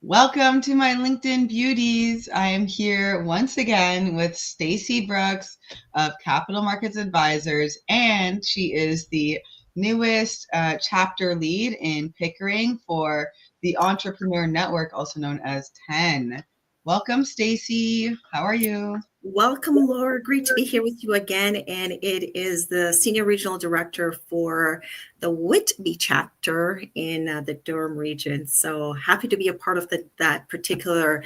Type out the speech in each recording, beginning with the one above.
Welcome to my LinkedIn beauties. I am here once again with Stacy Brooks of Capital Markets Advisors, and she is the newest chapter lead in Pickering for the Entrepreneur Network, also known as 10. Welcome, Stacy. How are you? Welcome, Laura. Great to be here with you again. And it is the Senior Regional Director for the Whitby chapter in the Durham region. So happy to be a part of that particular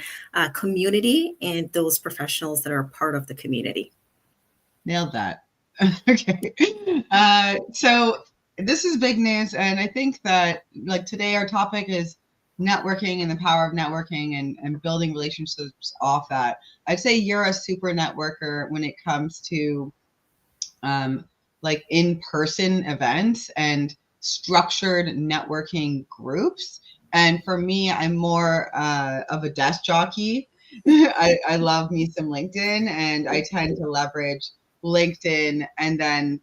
community and those professionals that are part of the community. Nailed that. Okay. So this is big news, and I think that like today our topic is networking and the power of networking and building relationships off that. I'd say you're a super networker when it comes to um, like in-person events and structured networking groups. And for me, I'm more of a desk jockey. I love me some LinkedIn, and I tend to leverage LinkedIn and then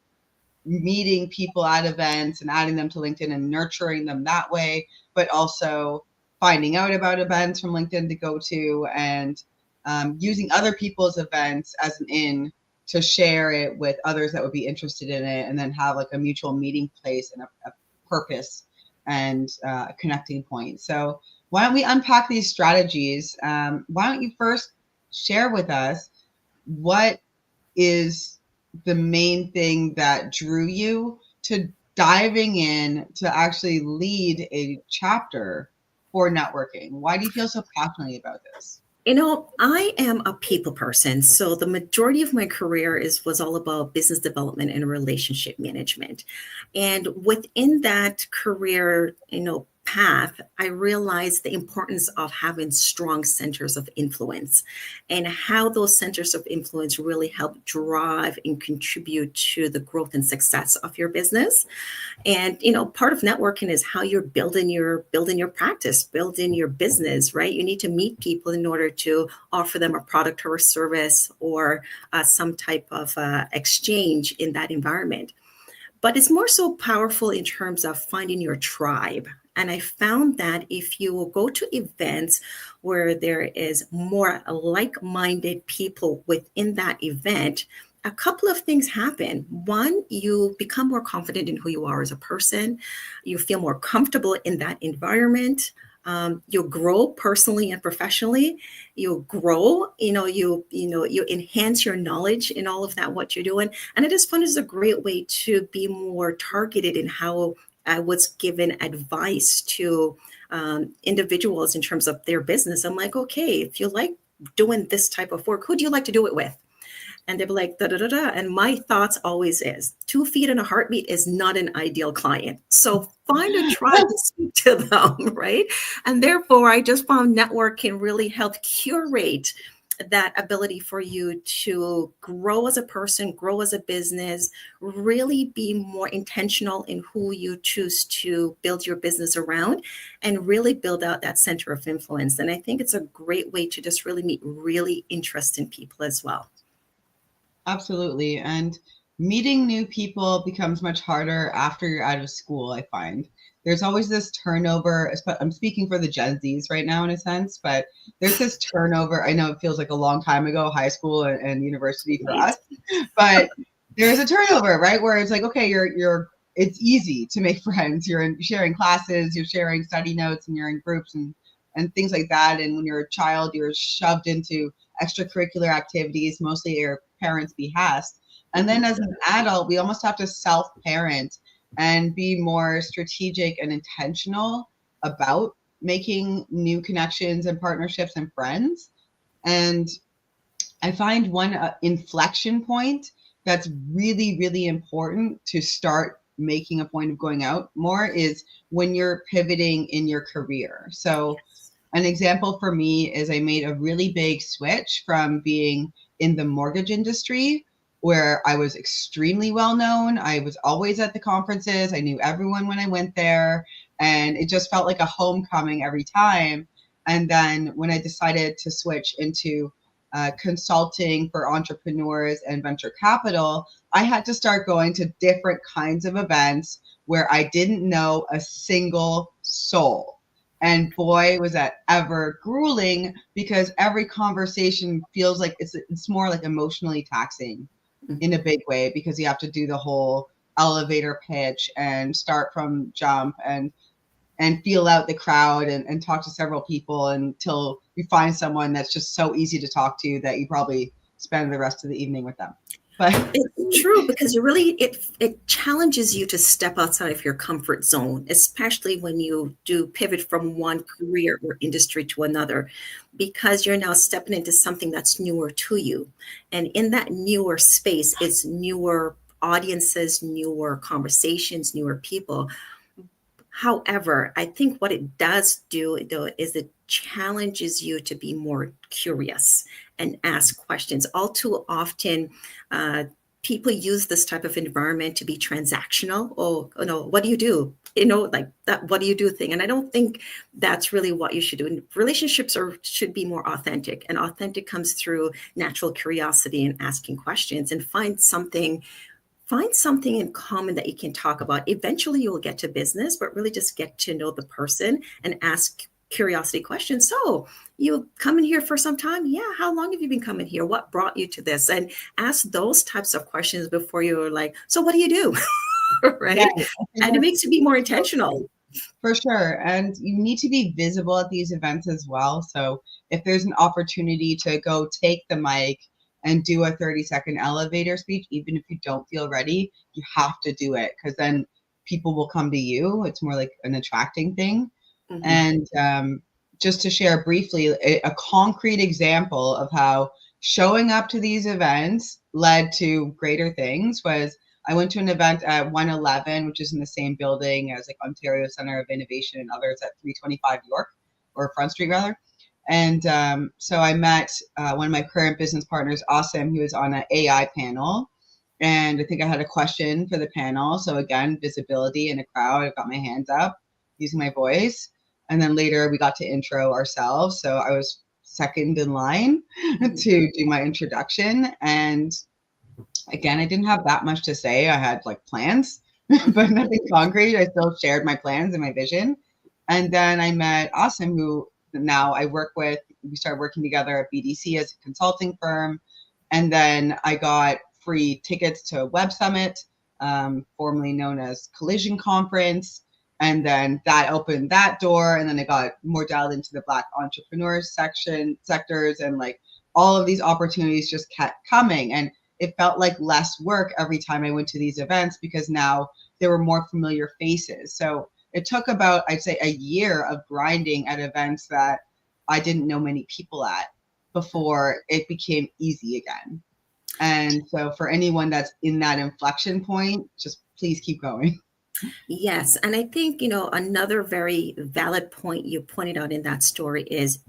meeting people at events and adding them to LinkedIn and nurturing them that way, but also finding out about events from LinkedIn to go to and using other people's events as an in to share it with others that would be interested in it, and then have like a mutual meeting place and a purpose and a connecting point. So why don't we unpack these strategies? Why don't you first share with us what is the main thing that drew you to diving in to actually lead a chapter for networking? Why do you feel so passionately about this? I am a people person. So the majority of my career was all about business development and relationship management. And within that career, path, I realized the importance of having strong centers of influence and how those centers of influence really help drive and contribute to the growth and success of your business. And part of networking is how you're building your practice, building your business, right? You need to meet people in order to offer them a product or a service, or some type of exchange in that environment. But it's more so powerful in terms of finding your tribe. And I found that if you will go to events where there is more like-minded people within that event, a couple of things happen. One, you become more confident in who you are as a person. You feel more comfortable in that environment. You'll grow personally and professionally. You'll grow, you enhance your knowledge in all of that, what you're doing. And it is fun. Is a great way to be more targeted in how I was given advice to individuals in terms of their business. I'm like, okay, if you like doing this type of work, who do you like to do it with? And they'd be like, da da da da. And my thoughts always is 2 feet and a heartbeat is not an ideal client. So find a tribe to speak to them, right? And therefore, I just found networking really helped curate that ability for you to grow as a person, grow as a business, really be more intentional in who you choose to build your business around, and really build out that center of influence. And I think it's a great way to just really meet really interesting people as well. Absolutely. And meeting new people becomes much harder after you're out of school, I find. There's always this turnover. I'm speaking for the Gen Zs right now in a sense, but there's this turnover. I know it feels like a long time ago, high school and university for Right. us, but there's a turnover, right? Where it's like, okay, it's easy to make friends. Sharing classes, you're sharing study notes, and you're in groups and things like that. And when you're a child, you're shoved into extracurricular activities, mostly at your parents' behest. And then as an adult, we almost have to self-parent and be more strategic and intentional about making new connections and partnerships and friends. And I find one inflection point that's really, really important to start making a point of going out more is when you're pivoting in your career. So an example for me is I made a really big switch from being in the mortgage industry, where I was extremely well known. I was always at the conferences. I knew everyone when I went there, and it just felt like a homecoming every time. And then when I decided to switch into consulting for entrepreneurs and venture capital, I had to start going to different kinds of events where I didn't know a single soul. And boy, was that ever grueling, because every conversation feels like it's more like emotionally taxing in a big way, because you have to do the whole elevator pitch and start from jump and feel out the crowd and talk to several people until you find someone that's just so easy to talk to that you probably spend the rest of the evening with them. But it's true, because it challenges you to step outside of your comfort zone, especially when you do pivot from one career or industry to another, because you're now stepping into something that's newer to you. And in that newer space, it's newer audiences, newer conversations, newer people. However, I think what it does do, though, is it challenges you to be more curious and ask questions. All too often, uh, people use this type of environment to be transactional. Oh, what do you do? Like that, what do you do thing. And I don't think that's really what you should do. And relationships should be more authentic. And authentic comes through natural curiosity and asking questions, and find something in common that you can talk about. Eventually, you'll get to business, but really just get to know the person and ask curiosity questions. So, you coming here for some time? Yeah. How long have you been coming here? What brought you to this? And ask those types of questions before you're like, so what do you do? Right. yeah, And it makes you be more intentional. for sure. And you need to be visible at these events as well. So if there's an opportunity to go take the mic and do a 30-second elevator speech, even if you don't feel ready, you have to do it, because then people will come to you. It's more like an attracting thing. Mhm. And just to share briefly, a concrete example of how showing up to these events led to greater things was I went to an event at 111, which is in the same building as like Ontario Center of Innovation and others at 325 York, or Front Street rather. And so I met one of my current business partners, Awesome. He was on an AI panel. And I think I had a question for the panel. So again, visibility in a crowd. I got my hands up using my voice. And then later we got to intro ourselves. So I was second in line to do my introduction. And again, I didn't have that much to say. I had like plans, but nothing concrete. I still shared my plans and my vision. And then I met Awesome, who now I work with. We started working together at BDC as a consulting firm. And then I got free tickets to Web Summit, formerly known as Collision Conference. And then that opened that door. And then I got more dialed into the Black entrepreneurs sectors, and like all of these opportunities just kept coming. And it felt like less work every time I went to these events, because now there were more familiar faces. So it took about, I'd say, a year of grinding at events that I didn't know many people at before it became easy again. And so for anyone that's in that inflection point, just please keep going. Yes. And I think, another very valid point you pointed out in that story is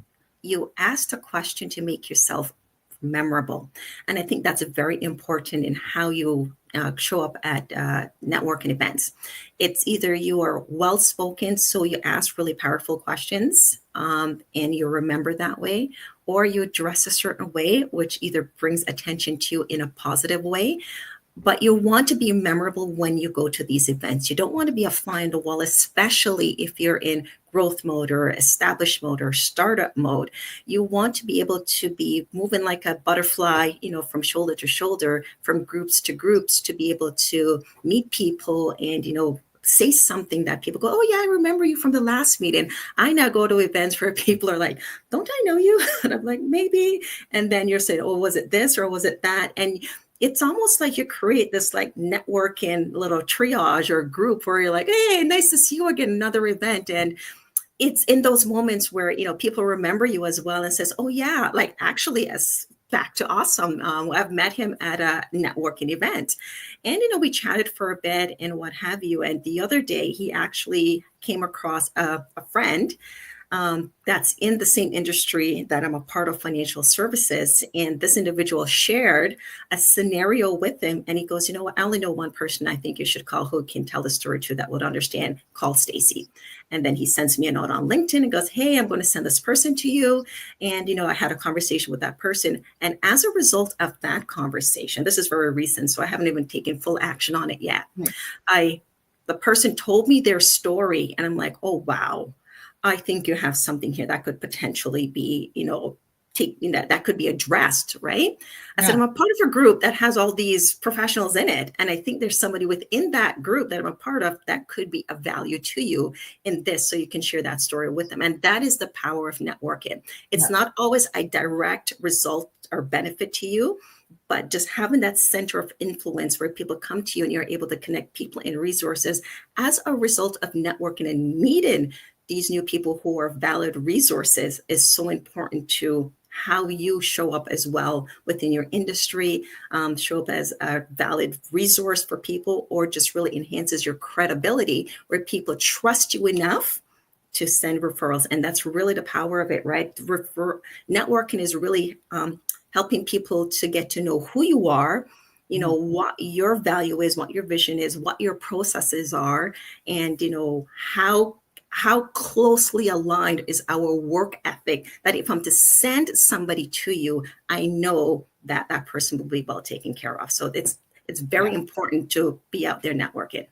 you asked a question to make yourself memorable. And I think that's very important in how you show up at networking events. It's either you are well spoken, so you ask really powerful questions and you remember that way, or you dress a certain way, which either brings attention to you in a positive way. But you want to be memorable when you go to these events. You don't want to be a fly on the wall, especially if you're in growth mode or established mode or startup mode. You want to be able to be moving like a butterfly, from shoulder to shoulder, from groups to groups, to be able to meet people and, say something that people go, oh yeah, I remember you from the last meeting. I now go to events where people are like, don't I know you? And I'm like, maybe. And then you're saying, oh, was it this or was it that? And it's almost like you create this like networking little triage or group where you're like, hey, nice to see you again, another event. And it's in those moments where, people remember you as well and says, oh yeah, like actually as back to Awesome. I've met him at a networking event and, we chatted for a bit and what have you. And the other day he actually came across a friend that's in the same industry that I'm a part of, financial services. And this individual shared a scenario with him. And he goes, you know what? I only know one person I think you should call who can tell the story to that would understand. Call Stacy. And then he sends me a note on LinkedIn and goes, hey, I'm going to send this person to you. And, I had a conversation with that person. And as a result of that conversation, this is very recent, so I haven't even taken full action on it yet. The person told me their story and I'm like, oh, wow. I think you have something here that could potentially be, that could be addressed, right? I said, Yeah. I'm a part of a group that has all these professionals in it. And I think there's somebody within that group that I'm a part of that could be of value to you in this. So you can share that story with them. And that is the power of networking. It's Yeah. not always a direct result or benefit to you, but just having that center of influence where people come to you and you're able to connect people and resources as a result of networking and meeting these new people who are valid resources is so important to how you show up as well within your industry, show up as a valid resource for people, or just really enhances your credibility where people trust you enough to send referrals. And that's really the power of it, right? Networking is really helping people to get to know who you are, what your value is, what your vision is, what your processes are, and how closely aligned is our work ethic that if I'm to send somebody to you, I know that that person will be well taken care of. So it's very Yeah. important to be out there networking.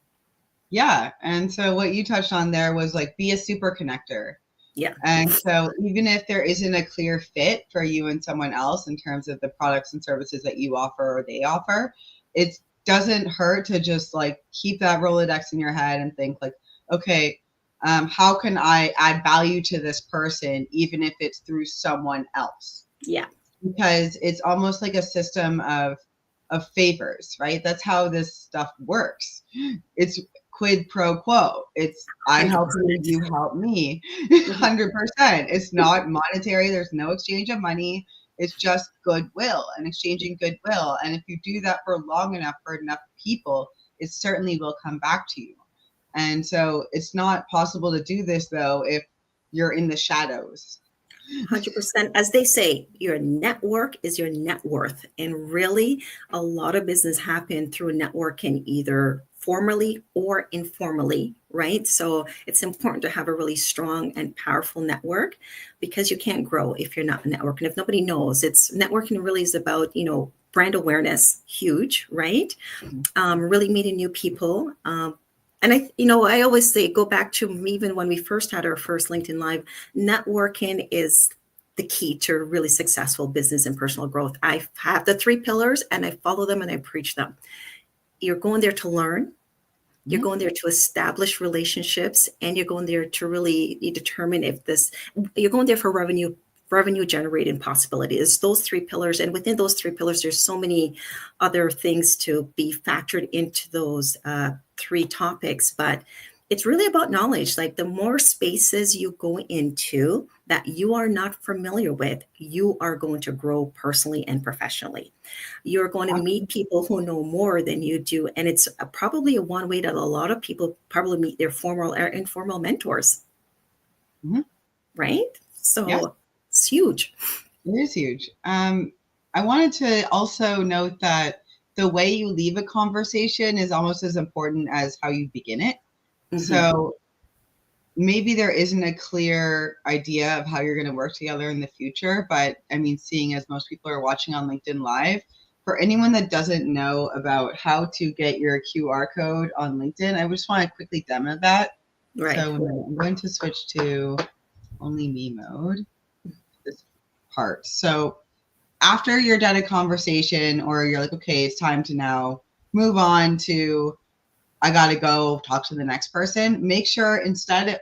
Yeah. And so what you touched on there was like be a super connector. Yeah. And so even if there isn't a clear fit for you and someone else in terms of the products and services that you offer or they offer, it doesn't hurt to just like keep that Rolodex in your head and think like, okay, how can I add value to this person, even if it's through someone else? Yeah. Because it's almost like a system of favors, right? That's how this stuff works. It's quid pro quo. It's I help you, 100%. you help me. 100%. It's not monetary. There's no exchange of money. It's just goodwill and exchanging goodwill. And if you do that for long enough for enough people, it certainly will come back to you. And so it's not possible to do this though if you're in the shadows. 100%. As they say, your network is your net worth. And really, a lot of business happen through networking, either formally or informally, right? So it's important to have a really strong and powerful network because you can't grow if you're not a network. And if nobody knows, it's networking really is about, brand awareness, huge, right? Really meeting new people. And I always say, go back to even when we first had our first LinkedIn Live, networking is the key to really successful business and personal growth. I have the 3 pillars and I follow them and I preach them. You're going there to learn. You're going there to establish relationships, and you're going there to really determine if you're going there for revenue generating possibilities. Those 3 pillars, and within those 3 pillars, there's so many other things to be factored into those 3 topics, but it's really about knowledge. Like the more spaces you go into that you are not familiar with, you are going to grow personally and professionally. You're going to meet people who know more than you do. And it's probably a one way that a lot of people probably meet their formal or informal mentors. Mhm. Right? So Yeah. it's huge. It is huge. I wanted to also note that the way you leave a conversation is almost as important as how you begin it. So maybe there isn't a clear idea of how you're going to work together in the future, but I mean, seeing as most people are watching on LinkedIn Live, for anyone that doesn't know about how to get your QR code on LinkedIn, I just want to quickly demo that. Right. So I'm going to switch to only me mode, this part. So after you're done a conversation or you're like, okay, it's time to now move on to I got to go talk to the next person. Make sure instead,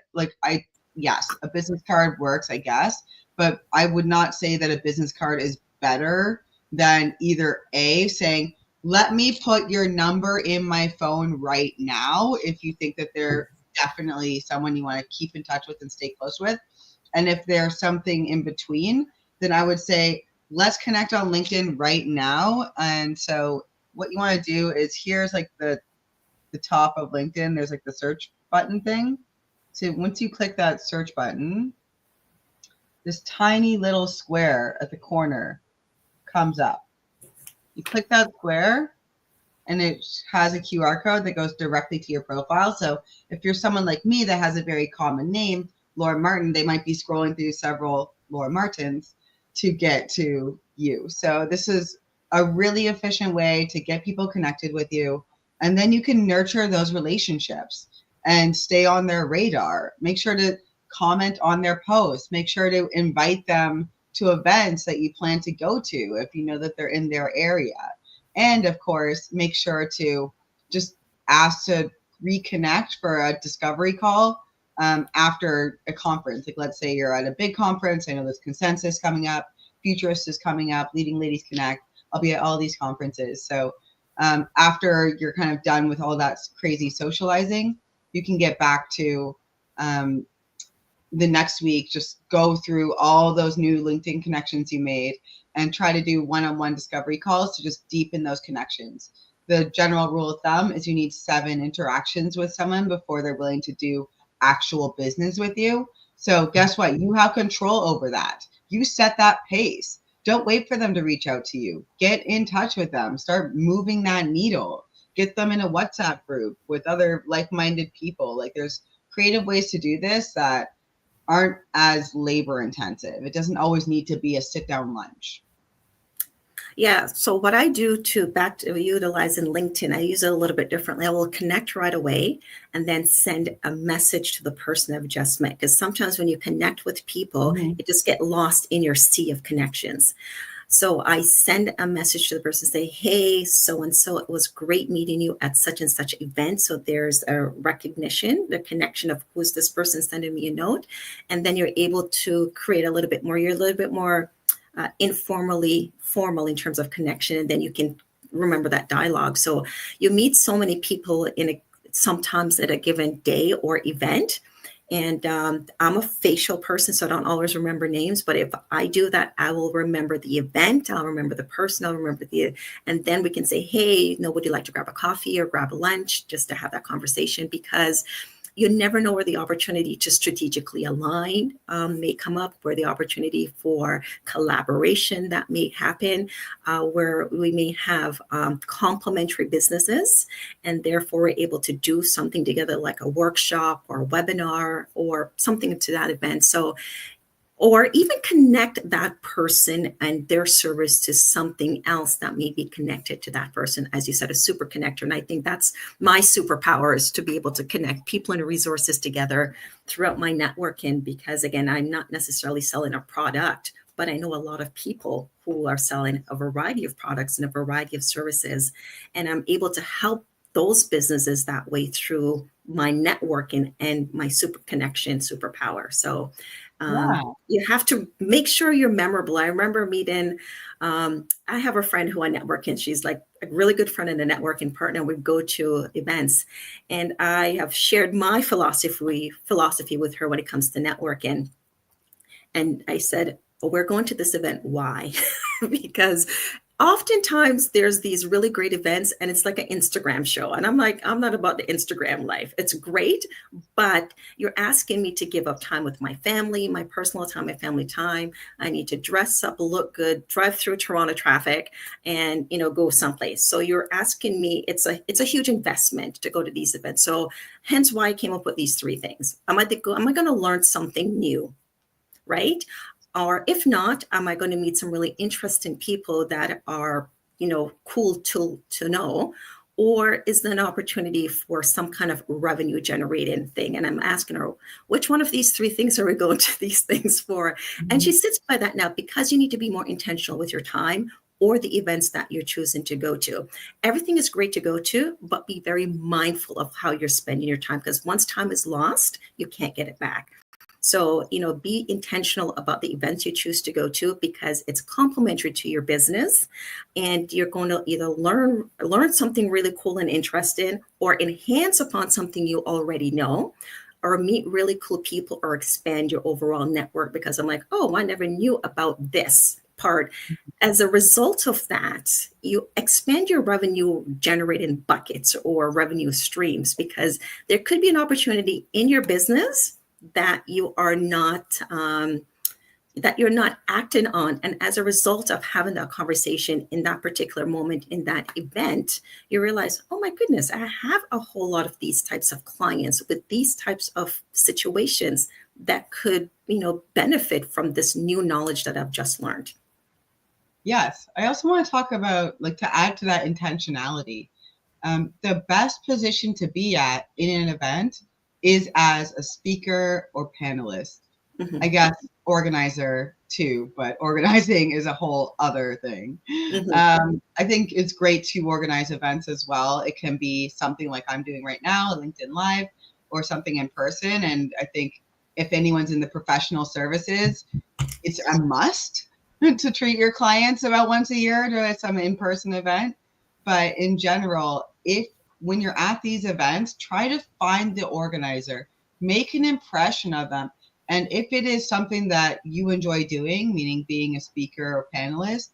yes, a business card works, I guess, but I would not say that a business card is better than either A, saying, let me put your number in my phone right now if you think that they're definitely someone you want to keep in touch with and stay close with. And if there's something in between, then I would say, let's connect on LinkedIn right now. And so what you want to do is here's like the top of LinkedIn, there's like the search button thing. So once you click that search button, this tiny little square at the corner comes up. You click that square and it has a QR code that goes directly to your profile. So if you're someone like me that has a very common name, Laura Martin, they might be scrolling through several Laura Martins to get to you. So this is a really efficient way to get people connected with you. And then you can nurture those relationships and stay on their radar. Make sure to comment on their posts, make sure to invite them to events that you plan to go to if you know that they're in their area. And of course, make sure to just ask to reconnect for a discovery call after a conference. Like, let's say you're at a big conference. I know there's Consensus coming up, Futurist is coming up, Leading Ladies Connect. I'll be at all these conferences. So after you're kind of done with all that crazy socializing, you can get back to the next week, just go through all those new LinkedIn connections you made and try to do one-on-one discovery calls to just deepen those connections. The general rule of thumb is you need 7 interactions with someone before they're willing to do actual business with you. So guess what? You have control over that. You set that pace. Don't wait for them to reach out to you. Get in touch with them. Start moving that needle. Get them in a WhatsApp group with other like-minded people. Like, there's creative ways to do this that aren't as labor intensive. It doesn't always need to be a sit down lunch. Yeah. So what I do back to utilizing LinkedIn, I use it a little bit differently. I will connect right away and then send a message to the person I've just met. Because sometimes when you connect with people, it just get lost in your sea of connections. So I send a message to the person, say, hey, so-and-so, it was great meeting you at such and such event. So there's a recognition, the connection of who's this person sending me a note. And then you're able to create a little bit more, you're a little bit more informally formal in terms of connection. And then you can remember that dialogue. So you meet so many people sometimes at a given day or event. And I'm a facial person, so I don't always remember names. But if I do that, I will remember the event. I'll remember the person. I'll remember and then we can say, hey, would you like to grab a coffee or grab a lunch just to have that conversation? Because you never know where the opportunity to strategically align may come up, where the opportunity for collaboration that may happen, where we may have complementary businesses, and therefore we're able to do something together like a workshop or a webinar or something to that event. So, or even connect that person and their service to something else that may be connected to that person. As you said, a super connector. And I think that's my superpower, is to be able to connect people and resources together throughout my networking. Because again, I'm not necessarily selling a product, but I know a lot of people who are selling a variety of products and a variety of services. And I'm able to help those businesses that way through my networking and my super connection superpower. So you have to make sure you're memorable. I remember meeting, I have a friend who I network, and she's like a really good friend and a networking partner. We go to events, and I have shared my philosophy with her when it comes to networking. And I said, well, we're going to this event. Why? Because oftentimes there's these really great events and it's like an Instagram show. And I'm like, I'm not about the Instagram life. It's great, but you're asking me to give up time with my family, my personal time, my family time. I need to dress up, look good, drive through Toronto traffic, and go someplace. So you're asking me, it's a huge investment to go to these events. So hence why I came up with these 3 things. Am I going to learn something new? Right? Or if not, am I going to meet some really interesting people that are, cool to know? Or is there an opportunity for some kind of revenue generating thing? And I'm asking her, which one of these 3 things are we going to these things for? And she sits by that now, because you need to be more intentional with your time or the events that you're choosing to go to. Everything is great to go to, but be very mindful of how you're spending your time, because once time is lost, you can't get it back. So, be intentional about the events you choose to go to, because it's complementary to your business, and you're going to either learn something really cool and interesting, or enhance upon something you already know, or meet really cool people, or expand your overall network, because I'm like, oh, I never knew about this part. As a result of that, you expand your revenue generating buckets or revenue streams, because there could be an opportunity in your business that you are not that you're not acting on, and as a result of having that conversation in that particular moment in that event, you realize, oh my goodness, I have a whole lot of these types of clients with these types of situations that could benefit from this new knowledge that I've just learned. Yes, I also want to talk about, like, to add to that intentionality, the best position to be at in an event is as a speaker or panelist. Mhm. I guess organizer too, but organizing is a whole other thing. Mhm. I think it's great to organize events as well. It can be something like I'm doing right now, LinkedIn Live, or something in person. And I think if anyone's in the professional services, it's a must to treat your clients about once a year to some in-person event. But in general, if when you're at these events, try to find the organizer, make an impression of them. And if it is something that you enjoy doing, meaning being a speaker or panelist,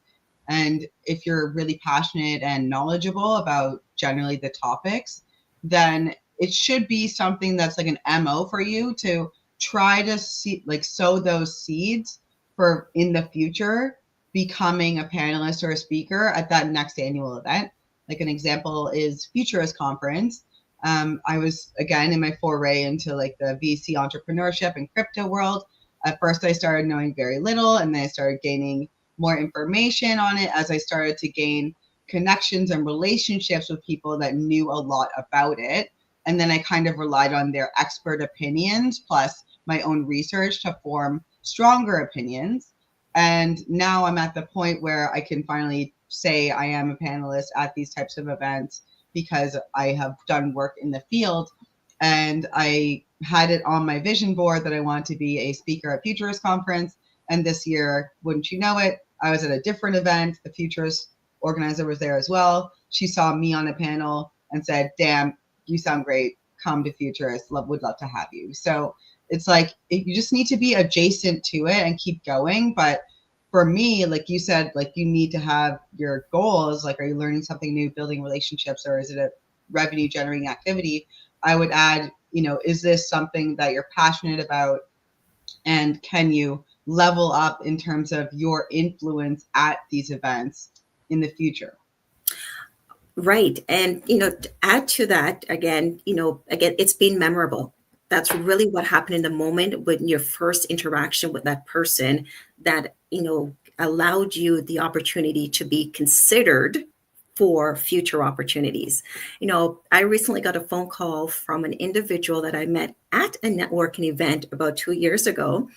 and if you're really passionate and knowledgeable about generally the topics, then it should be something that's like an MO for you to try to see, like sow those seeds for in the future becoming a panelist or a speaker at that next annual event. Like an example is Futurist Conference. I was again in my foray into like the VC entrepreneurship and crypto world. At first, I started knowing very little, and then I started gaining more information on it as I started to gain connections and relationships with people that knew a lot about it. And then I kind of relied on their expert opinions plus my own research to form stronger opinions. And now I'm at the point where I can finally say I am a panelist at these types of events because I have done work in the field, and I had it on my vision board that I want to be a speaker at Futurist Conference. And this year, wouldn't you know it, I was at a different event. The Futurist organizer was there as well. She saw me on a panel and said, "Damn, you sound great. Come to Futurist. Would love to have you." So it's like you just need to be adjacent to it and keep going. But for me, like you said, like you need to have your goals. Like, are you learning something new, building relationships, or is it a revenue generating activity? I would add, is this something that you're passionate about? And can you level up in terms of your influence at these events in the future? Right. And, to add to that, again, it's being memorable. That's really what happened in the moment when your first interaction with that person that, allowed you the opportunity to be considered for future opportunities. I recently got a phone call from an individual that I met at a networking event about 2 years ago.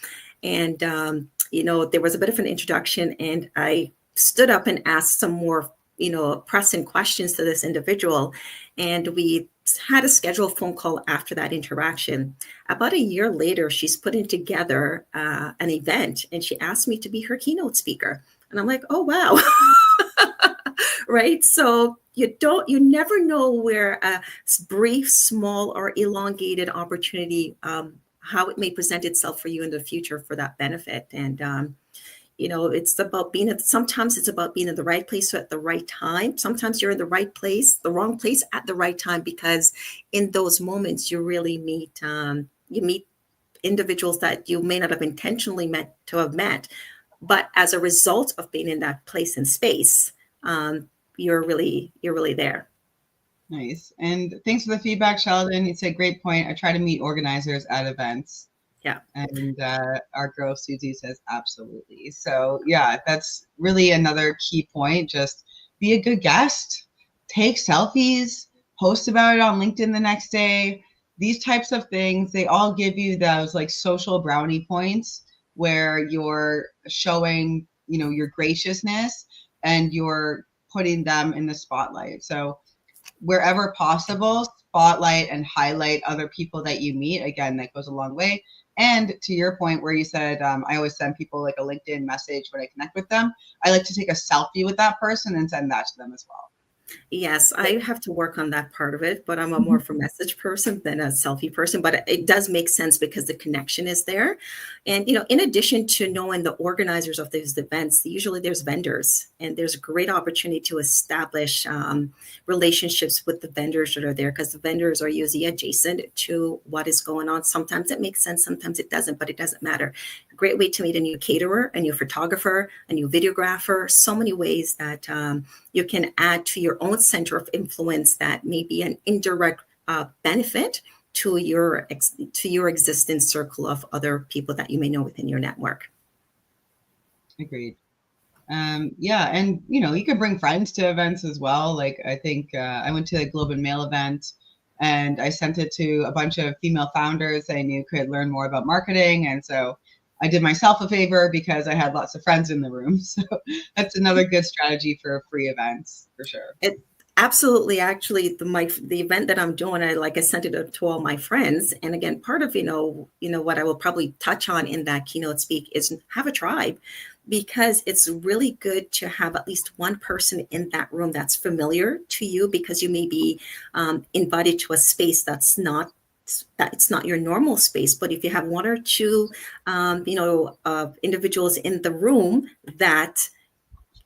And, there was a bit of an introduction, and I stood up and asked some more pressing questions to this individual. And we had a scheduled phone call after that interaction. About a year later, she's putting together an event, and she asked me to be her keynote speaker. And I'm like, oh, wow. Right. So you never know where a brief, small, or elongated opportunity, how it may present itself for you in the future for that benefit. And, it's about sometimes it's about being in the right place at the right time. Sometimes you're in the right place, the wrong place at the right time, because in those moments you really meet individuals that you may not have intentionally meant to have met. But as a result of being in that place and space, you're really there. Nice. And thanks for the feedback, Sheldon. It's a great point. I try to meet organizers at events. Yeah. And our girl Susie says absolutely. So yeah, that's really another key point. Just be a good guest, take selfies, post about it on LinkedIn the next day. These types of things, they all give you those like social brownie points where you're showing, your graciousness and you're putting them in the spotlight. So wherever possible, spotlight and highlight other people that you meet. Again, that goes a long way. And to your point where you said, I always send people like a LinkedIn message when I connect with them. I like to take a selfie with that person and send that to them as well. Yes, I have to work on that part of it, but I'm a more of a message person than a selfie person. But it does make sense because the connection is there. And, in addition to knowing the organizers of these events, usually there's vendors, and there's a great opportunity to establish relationships with the vendors that are there, because the vendors are usually adjacent to what is going on. Sometimes it makes sense, sometimes it doesn't, but it doesn't matter. A great way to meet a new caterer, a new photographer, a new videographer, so many ways that you can add to your own center of influence that may be an indirect benefit to your existing circle of other people that you may know within your network. Agreed. Yeah, and you can bring friends to events as well. Like I think I went to a Globe and Mail event and I sent it to a bunch of female founders I knew could learn more about marketing. And so I did myself a favor because I had lots of friends in the room. So that's another good strategy for free events for sure. It absolutely, actually, the event that I'm doing, I sent it to all my friends. And again, part of what I will probably touch on in that keynote speak is have a tribe, because it's really good to have at least one person in that room that's familiar to you, because you may be invited to a space that it's not your normal space. But if you have one or two individuals in the room that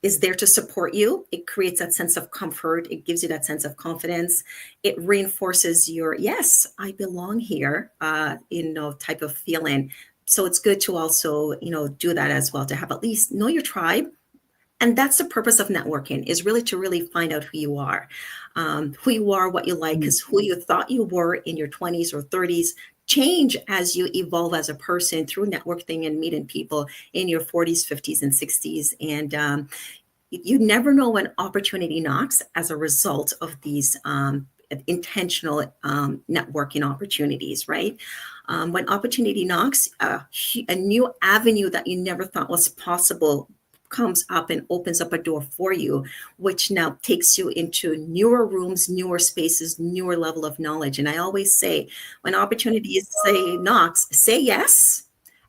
is there to support you, it creates that sense of comfort. It gives you that sense of confidence. It reinforces your, yes, I belong here, type of feeling. So it's good to also, do that as well, to have at least know your tribe. And that's the purpose of networking, is really to really find out who you are, what you like, because who you thought you were in your 20s or 30s change as you evolve as a person through networking and meeting people in your 40s, 50s, and 60s. And you never know when opportunity knocks as a result of these intentional networking opportunities, right? When opportunity knocks, a new avenue that you never thought was possible comes up and opens up a door for you, which now takes you into newer rooms, newer spaces, newer level of knowledge. And I always say, when opportunities knocks, say yes,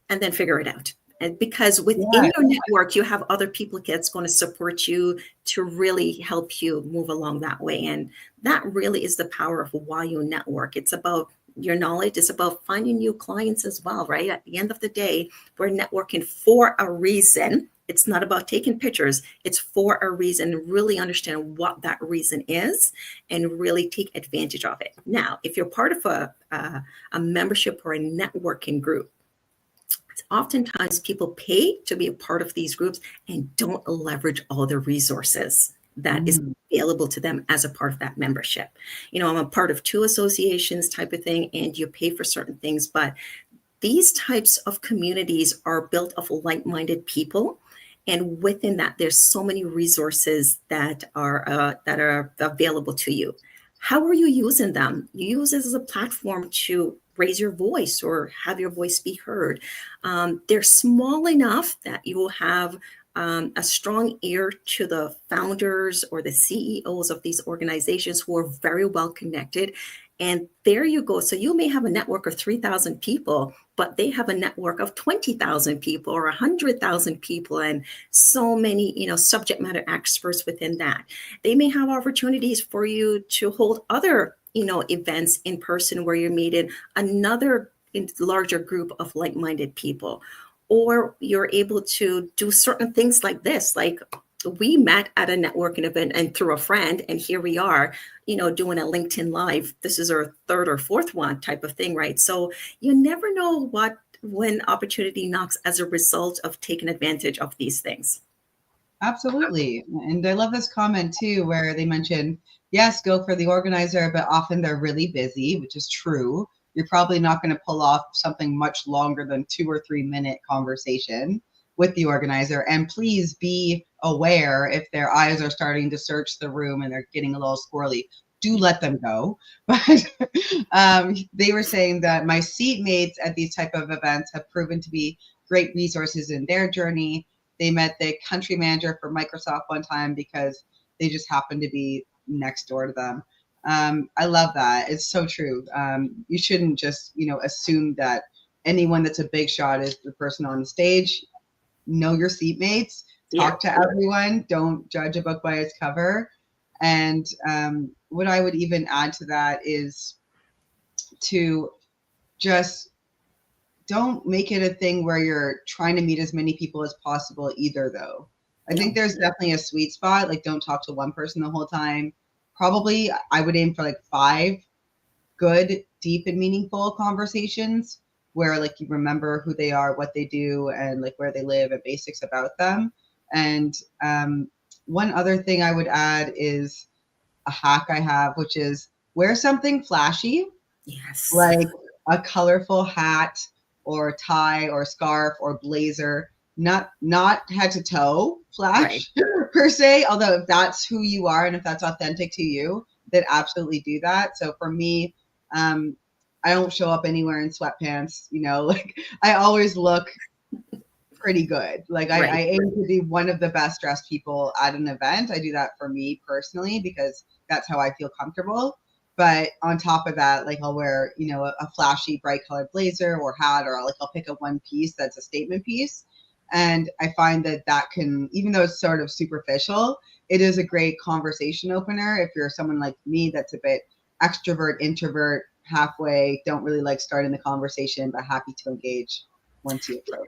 and then figure it out. And because within your network, you have other people that's going to support you to really help you move along that way. And that really is the power of why you network. It's about your knowledge. It's about finding new clients as well, right? At the end of the day, we're networking for a reason. It's not about taking pictures. It's for a reason. Really understand what that reason is and really take advantage of it. Now, if you're part of a membership or a networking group, oftentimes people pay to be a part of these groups and don't leverage all the resources that is available to them as a part of that membership. I'm a part of 2 associations type of thing, and you pay for certain things, but these types of communities are built of like-minded people. And within that, there's so many resources that are available to you. How are you using them? You use it as a platform to raise your voice or have your voice be heard. They're small enough that you will have a strong ear to the founders or the CEOs of these organizations who are very well connected. And there you go. So you may have a network of 3,000 people, but they have a network of 20,000 people or 100,000 people, and so many, subject matter experts within that. They may have opportunities for you to hold other, events in person where you're meeting another larger group of like-minded people, or you're able to do certain things like this, like we met at a networking event and through a friend, and here we are, doing a LinkedIn Live. This is our 3rd or 4th one type of thing, right? So you never know when opportunity knocks as a result of taking advantage of these things. Absolutely. And I love this comment too, where they mention, yes, go for the organizer, but often they're really busy, which is true. You're probably not going to pull off something much longer than 2 or 3 minute conversation with the organizer. And please be aware if their eyes are starting to search the room and they're getting a little squirrely, do let them go. But they were saying that my seatmates at these type of events have proven to be great resources in their journey. They met the country manager for Microsoft one time because they just happened to be next door to them. I love that. It's so true. You shouldn't just, assume that anyone that's a big shot is the person on the stage. Know your seatmates, talk to everyone. Don't judge a book by its cover. And what I would even add to that is to just don't make it a thing where you're trying to meet as many people as possible either, though. I think there's definitely a sweet spot. Like, don't talk to one person the whole time. Probably I would aim for like 5 good, deep and meaningful conversations where like you remember who they are, what they do, and like where they live and basics about them. And one other thing I would add is a hack I have, which is wear something flashy. Yes. Like a colorful hat or tie or scarf or blazer, not head to toe flash per se, although if that's who you are and if that's authentic to you, that absolutely do that. So for me, I don't show up anywhere in sweatpants, like I always look pretty good. Like I Right. aim to be one of the best dressed people at an event. I do that for me personally because that's how I feel comfortable. But on top of that, like I'll wear, a flashy, bright colored blazer or hat, or I'll pick up one piece that's a statement piece. And I find that can, even though it's sort of superficial, it is a great conversation opener. If you're someone like me that's a bit extrovert, introvert, halfway, don't really like starting the conversation, but happy to engage once you approach.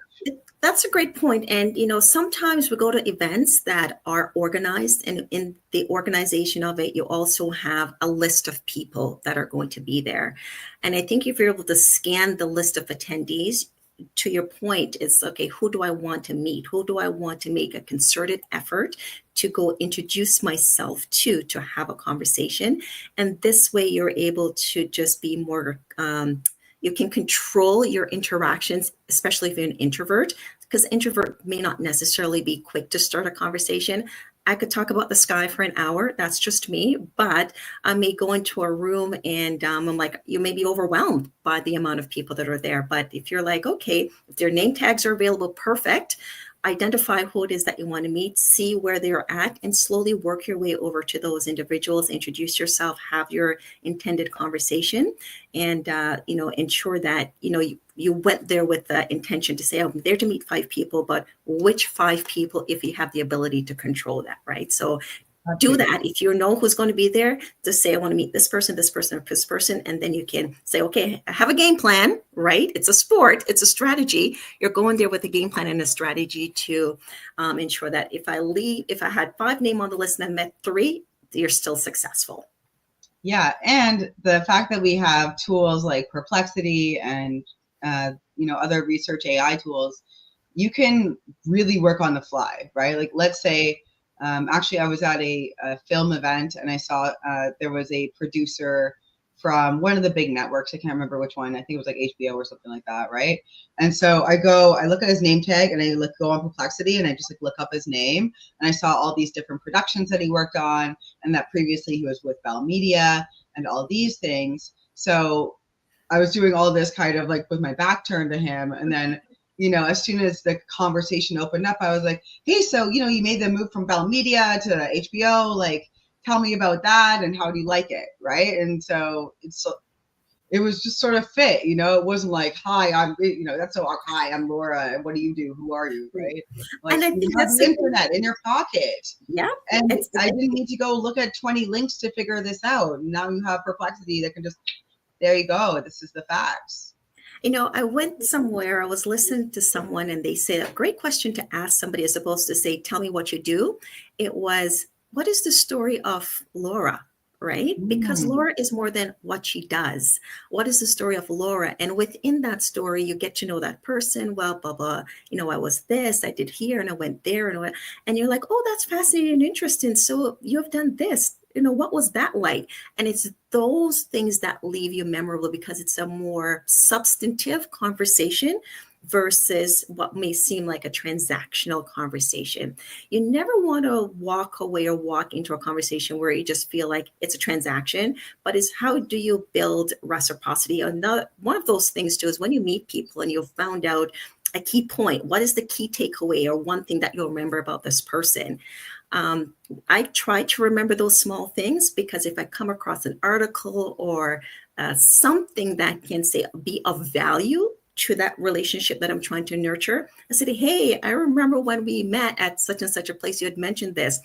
That's a great point. And, sometimes we go to events that are organized, and in the organization of it, you also have a list of people that are going to be there. And I think if you're able to scan the list of attendees, to your point, it's okay, who do I want to meet? Who do I want to make a concerted effort to go introduce myself to have a conversation? And this way you're able to just be more, you can control your interactions, especially if you're an introvert, because introvert may not necessarily be quick to start a conversation. I could talk about the sky for an hour. That's just me. But I may go into a room and I'm like, you may be overwhelmed by the amount of people that are there. But if you're like, okay, if their name tags are available, perfect. Identify who it is that you want to meet, see where they're at, and slowly work your way over to those individuals. Introduce yourself, have your intended conversation, and ensure that you went there with the intention to say, oh, I'm there to meet 5 people, but which 5 people, if you have the ability to control that, right? So do that. If you know who's going to be there, just say, I want to meet this person, this person, this person. And then you can say, okay, I have a game plan, right? It's a sport. It's a strategy. You're going there with a game plan and a strategy to ensure that if I had 5 names on the list and I met 3, you're still successful. Yeah. And the fact that we have tools like Perplexity and, other research AI tools, you can really work on the fly, right? Like, let's say, actually, I was at a film event and I saw there was a producer from one of the big networks. I can't remember which one. I think it was like HBO or something like that, right? And so I look at his name tag and I go on Perplexity and I just look up his name, and I saw all these different productions that he worked on, and that previously he was with Bell Media and all these things. So I was doing all this kind of like with my back turned to him, and then as soon as the conversation opened up, I was like, hey, so, you made the move from Bell Media to HBO, like, tell me about that and how do you like it, right? And so it was just sort of fit, it wasn't like, hi, that's so, hi, I'm Laura, and what do you do? Who are you, right? Like, And I you think have that's the internet in your pocket. Yeah. And I didn't need to go look at 20 links to figure this out. Now you have Perplexity that can just, there you go, this is the facts. I went somewhere, I was listening to someone, and they said, a great question to ask somebody as opposed to say, tell me what you do. It was, what is the story of Laura? Right? Because Laura is more than what she does. What is the story of Laura? And within that story, you get to know that person. Well, blah, blah. I was this, I did here, and I went there. And you're like, oh, that's fascinating and interesting. So you've done this. What was that like? And it's those things that leave you memorable because it's a more substantive conversation versus what may seem like a transactional conversation. You never want to walk away or walk into a conversation where you just feel like it's a transaction, but it's how do you build reciprocity? Another one of those things too is when you meet people and you've found out a key point, what is the key takeaway or one thing that you'll remember about this person? I try to remember those small things because if I come across an article or something that can say be of value to that relationship that I'm trying to nurture, I said, hey, I remember when we met at such and such a place, you had mentioned this.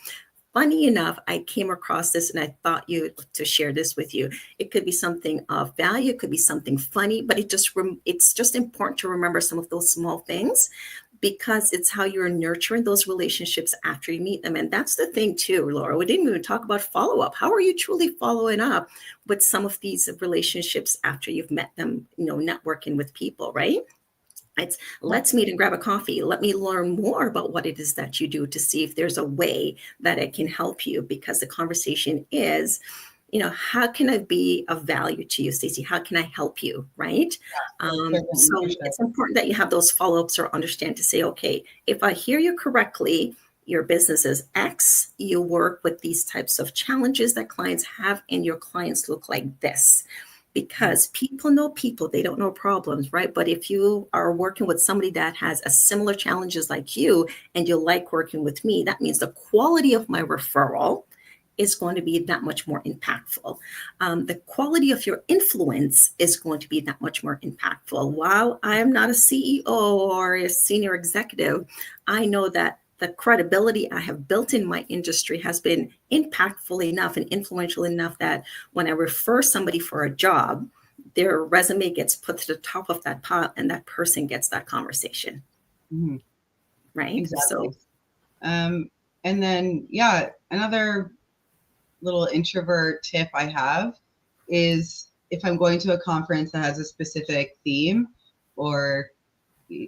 Funny enough, I came across this and I thought to share this with you. It could be something of value, it could be something funny, but it's just important to remember some of those small things because it's how you're nurturing those relationships after you meet them. And that's the thing too, Laura, we didn't even talk about follow-up. How are you truly following up with some of these relationships after you've met them, networking with people, right? It's let's meet and grab a coffee. Let me learn more about what it is that you do to see if there's a way that it can help you because the conversation is, how can I be of value to you, Stacey? How can I help you? Right. So it's important that you have those follow-ups or understand to say, okay, if I hear you correctly, your business is X, you work with these types of challenges that clients have, and your clients look like this. Because people know people, they don't know problems, right? But if you are working with somebody that has a similar challenges like you, and you like working with me, that means the quality of my referral is going to be that much more impactful. The quality of your influence is going to be that much more impactful. While I am not a CEO or a senior executive, I know that the credibility I have built in my industry has been impactful enough and influential enough that when I refer somebody for a job, their resume gets put to the top of that pile and that person gets that conversation. Mm-hmm. Right? Exactly. And then, yeah, another little introvert tip I have is if I'm going to a conference that has a specific theme, or,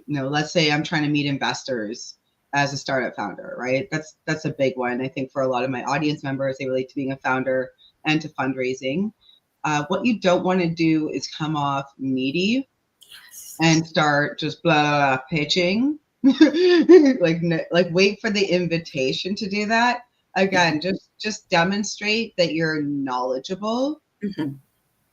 let's say I'm trying to meet investors as a startup founder, right? That's a big one. I think for a lot of my audience members, they relate to being a founder and to fundraising. What you don't want to do is come off needy and start just blah, blah, blah pitching. like wait for the invitation to do that. Again, just demonstrate that you're knowledgeable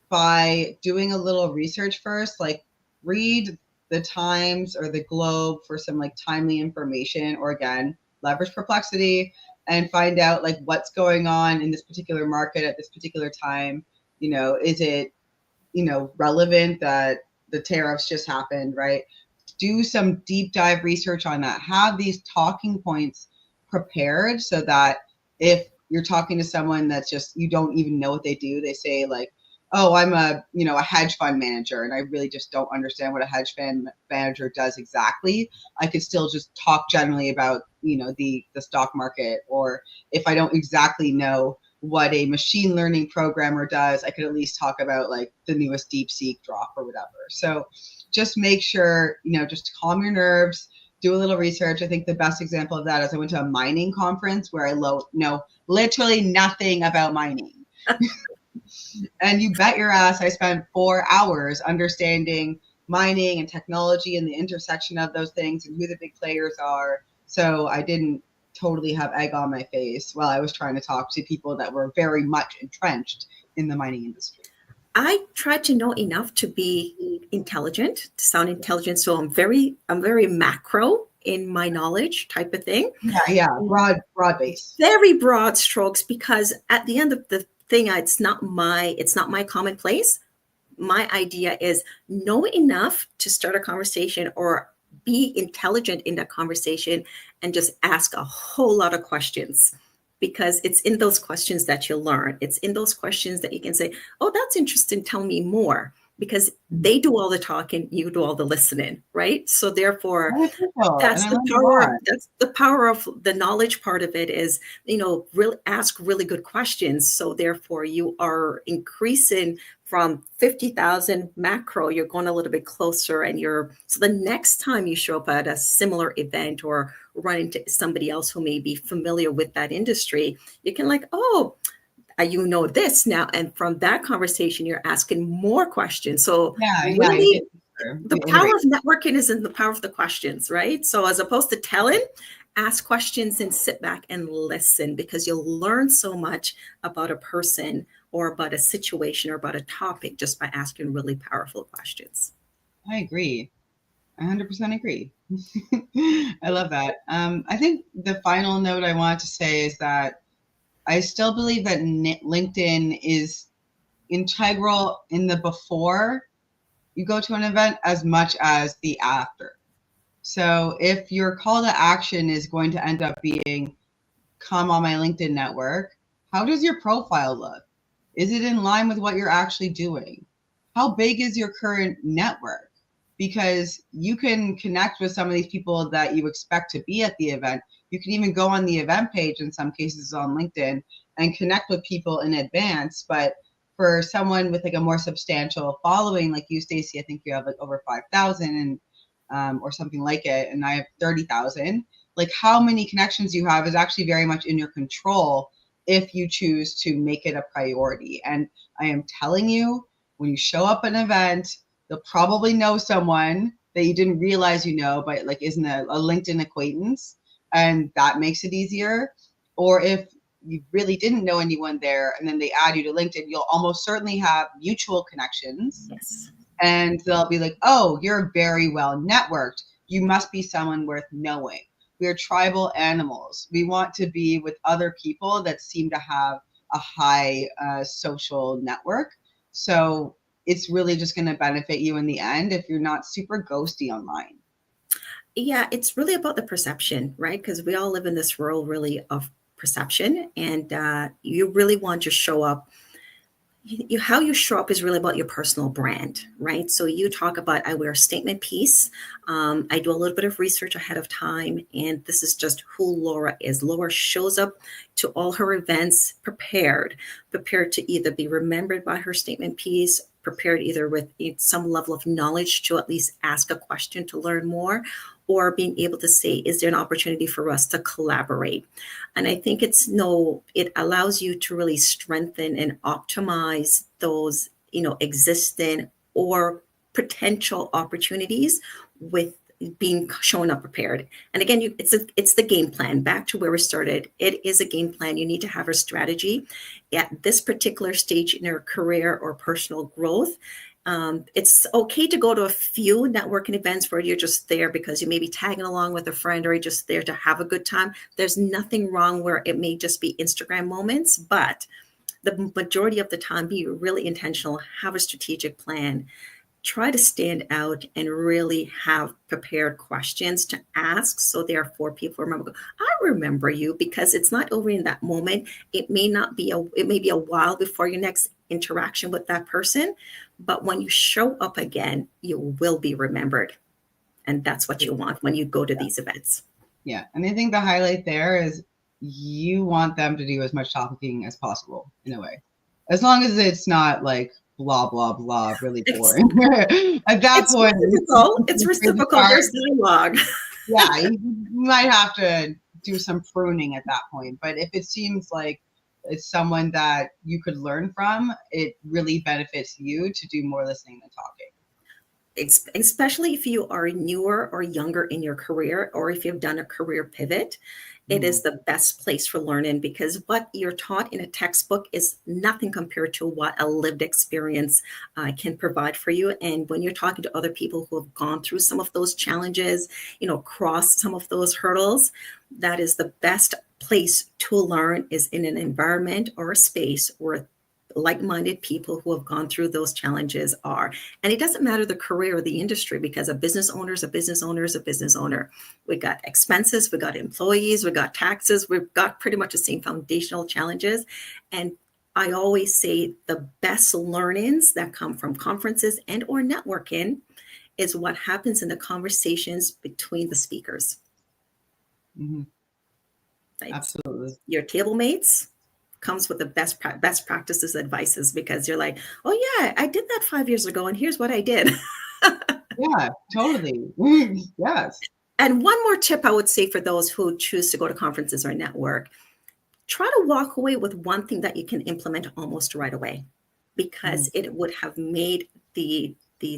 by doing a little research first. Like read the Times or the Globe for some like timely information, or again, leverage perplexity and find out like what's going on in this particular market at this particular time. Is it, relevant that the tariffs just happened, right? Do some deep dive research on that. Have these talking points prepared so that if you're talking to someone that's just, you don't even know what they do, they say like, oh, I'm a hedge fund manager, and I really just don't understand what a hedge fund manager does exactly. I could still just talk generally about, the stock market. Or if I don't exactly know what a machine learning programmer does, I could at least talk about like the newest DeepSeek drop or whatever. So just make sure, just calm your nerves, do a little research. I think the best example of that is I went to a mining conference where I know literally nothing about mining. And you bet your ass I spent 4 hours understanding mining and technology and the intersection of those things and who the big players are. So I didn't totally have egg on my face while I was trying to talk to people that were very much entrenched in the mining industry. I try to know enough to be intelligent, to sound intelligent. So I'm very macro in my knowledge type of thing. Yeah. Broad base. Very broad strokes, because at the end of the thing, it's not my commonplace. My idea is know enough to start a conversation or be intelligent in that conversation and just ask a whole lot of questions, because it's in those questions that you learn. It's in those questions that you can say, oh, that's interesting, tell me more, because they do all the talking, you do all the listening, right? So therefore, that's the power of the knowledge part of it is, really ask really good questions. So therefore you are increasing from 50,000 macro, you're going a little bit closer, and so the next time you show up at a similar event or run into somebody else who may be familiar with that industry, you can like, oh, you know this now. And from that conversation, you're asking more questions. So really, the power of networking is in the power of the questions, right? So as opposed to telling, ask questions and sit back and listen, because you'll learn so much about a person or about a situation or about a topic just by asking really powerful questions. I agree. 100% agree. I love that. I think the final note I want to say is that I still believe that LinkedIn is integral in the before you go to an event as much as the after. So if your call to action is going to end up being come on my LinkedIn network, how does your profile look? Is it in line with what you're actually doing? How big is your current network? Because you can connect with some of these people that you expect to be at the event. You can even go on the event page in some cases on LinkedIn and connect with people in advance. But for someone with like a more substantial following like you, Stacey, I think you have like over 5,000 and or something like it, and I have 30,000. Like how many connections you have is actually very much in your control if you choose to make it a priority. And I am telling you, when you show up at an event, you'll probably know someone that you didn't realize but like isn't a LinkedIn acquaintance. and that makes it easier. Or if you really didn't know anyone there and then they add you to LinkedIn, you'll almost certainly have mutual connections. Yes. And they'll be like, oh, you're very well networked. You must be someone worth knowing. We're tribal animals. We want to be with other people that seem to have a high social network. So it's really just going to benefit you in the end if you're not super ghosty online. Yeah, it's really about the perception, right? Because we all live in this world really of perception, and you really want to show up. How you show up is really about your personal brand, right? So you talk about, I wear a statement piece. I do a little bit of research ahead of time, and this is just who Laura is. Laura shows up to all her events prepared to either be remembered by her statement piece, prepared either with some level of knowledge to at least ask a question to learn more, or being able to say, is there an opportunity for us to collaborate? And I think it allows you to really strengthen and optimize those, existing or potential opportunities with being showing up prepared. And again, it's the game plan. Back to where we started. It is a game plan. You need to have a strategy at this particular stage in your career or personal growth. It's okay to go to a few networking events where you're just there because you may be tagging along with a friend or you're just there to have a good time. There's nothing wrong where it may just be Instagram moments, but the majority of the time, be really intentional, have a strategic plan, try to stand out and really have prepared questions to ask. So therefore people remember, I remember you, because it's not over in that moment. It may be a while before your next interaction with that person, but when you show up again, you will be remembered. And that's what you want when you go to these events. Yeah. And I think the highlight there is you want them to do as much talking as possible in a way, as long as it's not like blah, blah, blah, really boring. At that point, it's reciprocal. There's dialogue. Yeah, you might have to do some pruning at that point. But if it seems like it's someone that you could learn from, it really benefits you to do more listening than talking. Especially if you are newer or younger in your career, or if you've done a career pivot, it is the best place for learning, because what you're taught in a textbook is nothing compared to what a lived experience can provide for you. And when you're talking to other people who have gone through some of those challenges, crossed some of those hurdles, that is the best place to learn, is in an environment or a space where like-minded people who have gone through those challenges are. And it doesn't matter the career or the industry, because a business owner is a business owner is a business owner. We got expenses, we got employees, we got taxes, we've got pretty much the same foundational challenges. And I always say the best learnings that come from conferences and or networking is what happens in the conversations between the speakers. Mm-hmm. Like, absolutely. Your table mates comes with the best practices advices, because you're like, oh yeah, I did that 5 years ago and here's what I did. Yeah, totally. Yes. And one more tip I would say for those who choose to go to conferences or network, try to walk away with one thing that you can implement almost right away, because it would have made the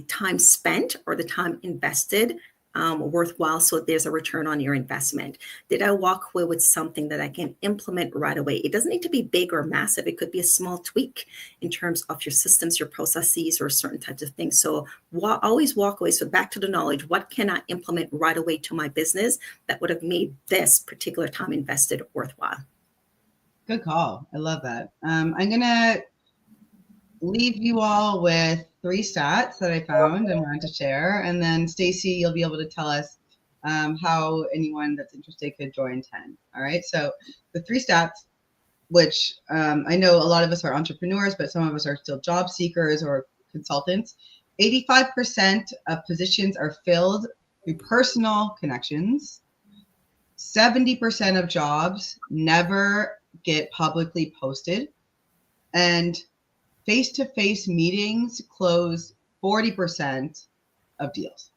time spent or the time invested worthwhile. So there's a return on your investment. Did I walk away with something that I can implement right away? It doesn't need to be big or massive. It could be a small tweak in terms of your systems, your processes, or certain types of things. So always walk away. So back to the knowledge, what can I implement right away to my business that would have made this particular time invested worthwhile? Good call. I love that. I'm going to leave you all with 3 stats that I found and wanted to share. And then Stacy, you'll be able to tell us how anyone that's interested could join 10. All right. So the 3 stats, which I know a lot of us are entrepreneurs, but some of us are still job seekers or consultants. 85% of positions are filled through personal connections. 70% of jobs never get publicly posted. And face-to-face meetings close 40% of deals.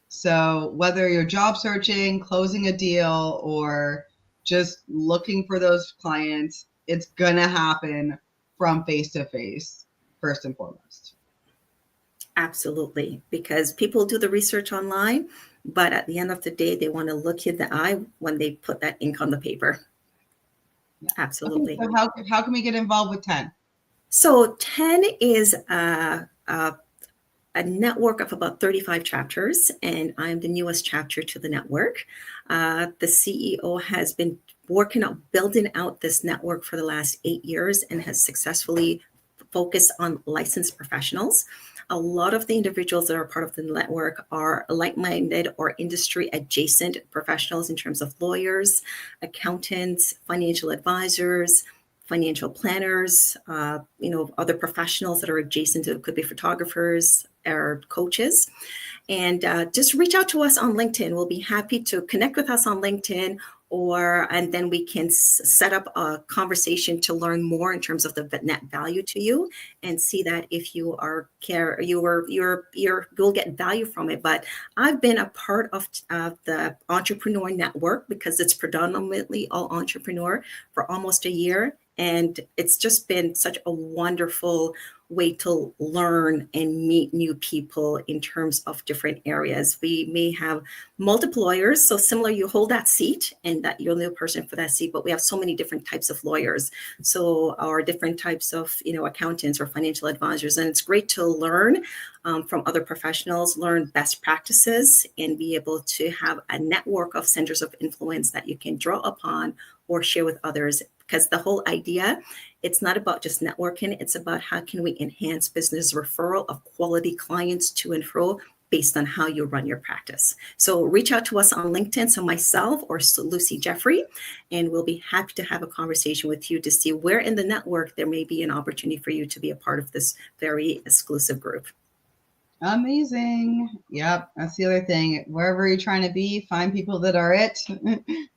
So whether you're job searching, closing a deal, or just looking for those clients, it's gonna happen from face-to-face first and foremost. Absolutely, because people do the research online, but at the end of the day, they want to look you in the eye when they put that ink on the paper. Yeah. Absolutely. Okay, so how can we get involved with 10? So 10 is a network of about 35 chapters, and I'm the newest chapter to the network. The CEO has been working on building out this network for the last 8 years and has successfully focused on licensed professionals. A lot of the individuals that are part of the network are like-minded or industry-adjacent professionals in terms of lawyers, accountants, financial advisors, financial planners, other professionals that are adjacent to, could be photographers or coaches. And just reach out to us on LinkedIn. We'll be happy to connect with us on LinkedIn, and then we can set up a conversation to learn more in terms of the net value to you, and see that if you are you'll get value from it. But I've been a part of the Entrepreneur Network, because it's predominantly all entrepreneur, for almost a year. And it's just been such a wonderful way to learn and meet new people in terms of different areas. We may have multiple lawyers, so similar, you hold that seat and that you're the person for that seat, but we have so many different types of lawyers, so our different types of accountants or financial advisors. And it's great to learn from other professionals, learn best practices, and be able to have a network of centers of influence that you can draw upon or share with others. Because the whole idea, it's not about just networking, it's about how can we enhance business referral of quality clients to and fro based on how you run your practice. So reach out to us on LinkedIn, so myself or Lucy Jeffrey, and we'll be happy to have a conversation with you to see where in the network there may be an opportunity for you to be a part of this very exclusive group. Amazing. Yep, that's the other thing. Wherever you're trying to be, find people that are it.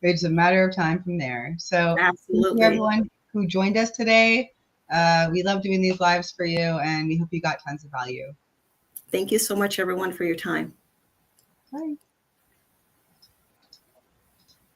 It's a matter of time from there. So absolutely, thank you everyone who joined us today. We love doing these lives for you, and we hope you got tons of value. Thank you so much, everyone, for your time. Bye.